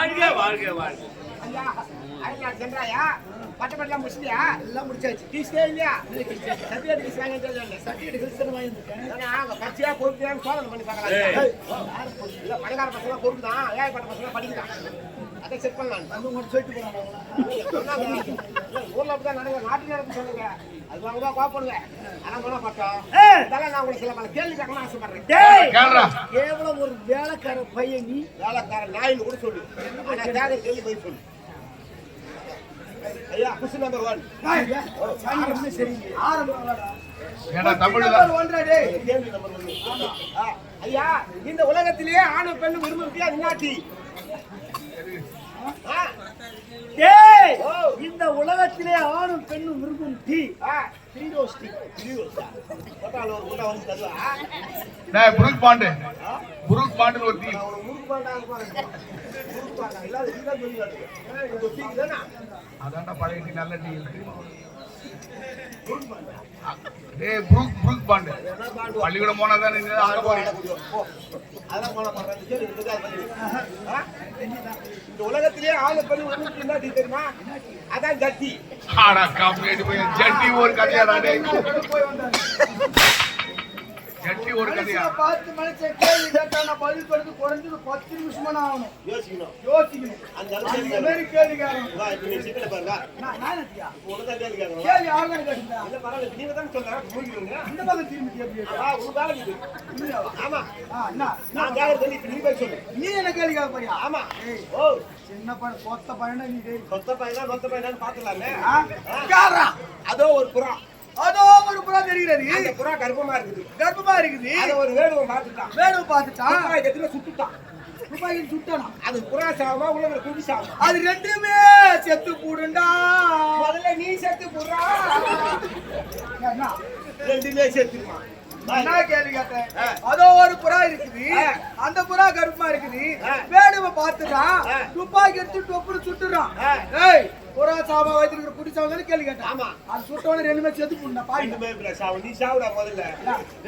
வாழ்க வாழ்க வாழ்க. ஐயா ஐயா சென்றாயா பட்டப்பட்டலாம் முடிச்சியா? எல்லாம் முடிச்சாச்சு. டீஸ்டே இல்லையா? சர்டிஃபிகேட் கிஸ் வாங்கி தெரியல. சர்டிஃபிகேட் கிஸ் வாங்கி இருக்கேன். நான் பச்சையா பொறுப்பியான்னு சோதனை பண்ணி பார்க்கலாம். இல்ல பணக்கார பசங்க பொறுப்பு தான். ஏழை பட்ட பசங்க படிக்கிறான். அதை செக் பண்ணலாம். வந்து உங்கள்கிட்ட சொல்லிட்டு போறாங்க. ஊர்ல அப்படிதான் நடக்க நாட்டு நடப்பு சொல்லுங்க. அது வாங்க தான் கோப்படுங்க. ஆனால் போனா பட்டம். இதெல்லாம் நான் உங்களுக்கு சில பல கேள்வி கேட்கணும்னு ஆசைப்படுறேன். கேவலம் ஒரு வேலைக்கார பையன் நீ வேலைக்கார நாயின்னு கூட சொல்லு. ஆனால் கேட்க கேள்வி போய் சொல்லு. ஐயா குஷி நம்பர் 1 சரி கேள்வி நம்பர் 1. ஐயா இந்த உலகத்திலேயே ஆணும் பெண்ணும் விரும்பும் விஞ்ஞாட்டி. இந்த உலகத்திலே ஆணும் பெண்ணும் விரும்பும் டீ புருக் பாண்டு ஒரு டீ அதான்டா பழைய டீ நல்ல டீ இருக்கு. புருக் பாண்டு பள்ளிக்கூடம் போனா தானே இந்த உலகத்திலே ஆளு பண்ணி என்ன தெரியுமா? அதான் ஜட்டி. ஜட்டி ஒரு கதையா ஜட்டி ஒரு கதையா? 10 மனுஷன் கேள்வி கேட்டா நான் பதில் சொல்றது குறைஞ்சது 10 நிமிஷம் ஆகணும். யோசிக்கணும் அந்த மாதிரி கேள்வி கேட்கணும். இப்ப நீ சிக்கல பாருங்க. நான் கேள்வி கேட்கணும். கேள்வி ஆர்டர் கேட்டா இல்ல பரவாயில்ல. நீங்க தான் சொல்றீங்க மூடிடுங்க. இந்த பக்கம் திரும்பி கேள்வி ஒரு வேலை இது. ஆமா நான் கேக்குறது நீ போய் சொல்லு. நீ என்ன கேள்வி கேட்க போறியா? ஆமா. ஓ சின்ன பையன் கொத்த பையனா நீ கொத்த பையனான்னு பாத்துலாமே. யாரா? அதோ ஒரு புறா. அதோ ஒரு புறா தெரிகிறது. அந்த புறா கர்ப்பமா இருக்குது. அத ஒரு வேடுவ பார்த்துட்டான். துப்பாக்கியத்துல சுட்டுட்டான். துப்பாக்கியில சுட்டானா? அது புறா சாவமா உள்ள குடி சாவமா? அது ரெண்டுமே செத்து போடுண்டா. முதல்ல நீ செத்து போடுறா. ரெண்டுமே செத்துமா? நான் கேள்வி கேட்டேன். அதோ ஒரு புறா இருக்குது. அந்த புறா கர்ப்பமா இருக்குது. வேடுவ பார்த்துட்டான். துப்பாக்கி எடுத்து டொப்புன்னு சுட்டுறான். ஏய் புறா சாவா வச்சிருக்கிற குடி சாவதானே கேள்வி கேட்டேன். ஆமா அது சுட்டவன ரெண்டுமே செத்து போடுனா பாய். ரெண்டுமே சாவு. நீ சாவுடா முதல்ல.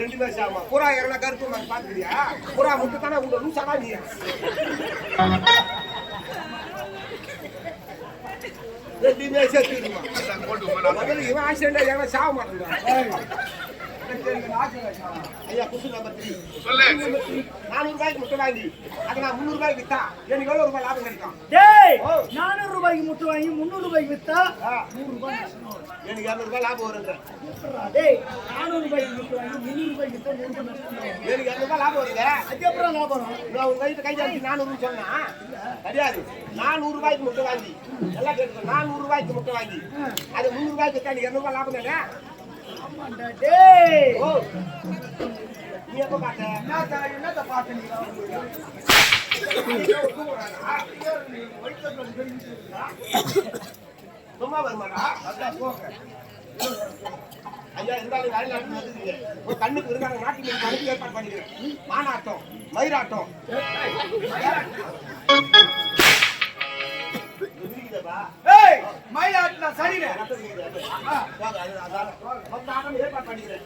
ரெண்டுமே சாவமா? புறா இறனா கர்ப்பமா பாத்துறியா? புறா முட்டு தானே உள்ள லூசாடா நீ. ரெண்டுமே செத்துமா? முதல்ல இவன் ஆக்சிடென்ட் ஏன்னா சாவ மாட்டான். ஐயா குஷி நம்பர் 3 சொல்லு. 400 ரூபாய்க்கு முட்டை வாங்கி அதை நான் 300 ரூபாய்க்கு வித்தா எனக்கு எவ்வளவு ரூபாய் லாபம் கிடைக்கும்? டேய் 400 ரூபாய்க்கு முட்டை வாங்கி 300 ரூபாய்க்கு வித்தா 100 ரூபாய் எனக்கு 200 ரூபாய் லாபம் வருங்க. டேய் 400 ரூபாய்க்கு முட்டை வாங்கி 300 ரூபாய்க்கு வித்தா எனக்கு 200 ரூபாய் லாபம் வருங்க. அது அப்புறம் லாபம் வரும். நான் உங்க கையில கை காட்டி 400 சொன்னா கிடையாது. 400 ரூபாய்க்கு முட்டை வாங்கி எல்லாம் கேட்க 400 ரூபாய்க்கு முட்டை வாங்கி அது 300 ரூபாய்க்கு வித்தா 200 ரூபாய் லாபம் தானே? ஆமாண்டா டேய். ஓ நீ எப்ப பாத்த? நான் என்னத பாத்தீங்க? சும்மா வரமாடா. அதான் போங்க. ஐயா இருந்தாலும் வேலை நாட்டு நடக்குது. ஒரு கண்ணுக்கு இருக்காங்க நாட்டுக்கு கணக்கு ஏற்பாடு பண்ணிக்கிறேன். மானாட்டம் மயிராட்டம் ஏய் மயிலாட்னா சரிடா. அதான் ஏற்பாடு பண்ணிக்கிறேன்.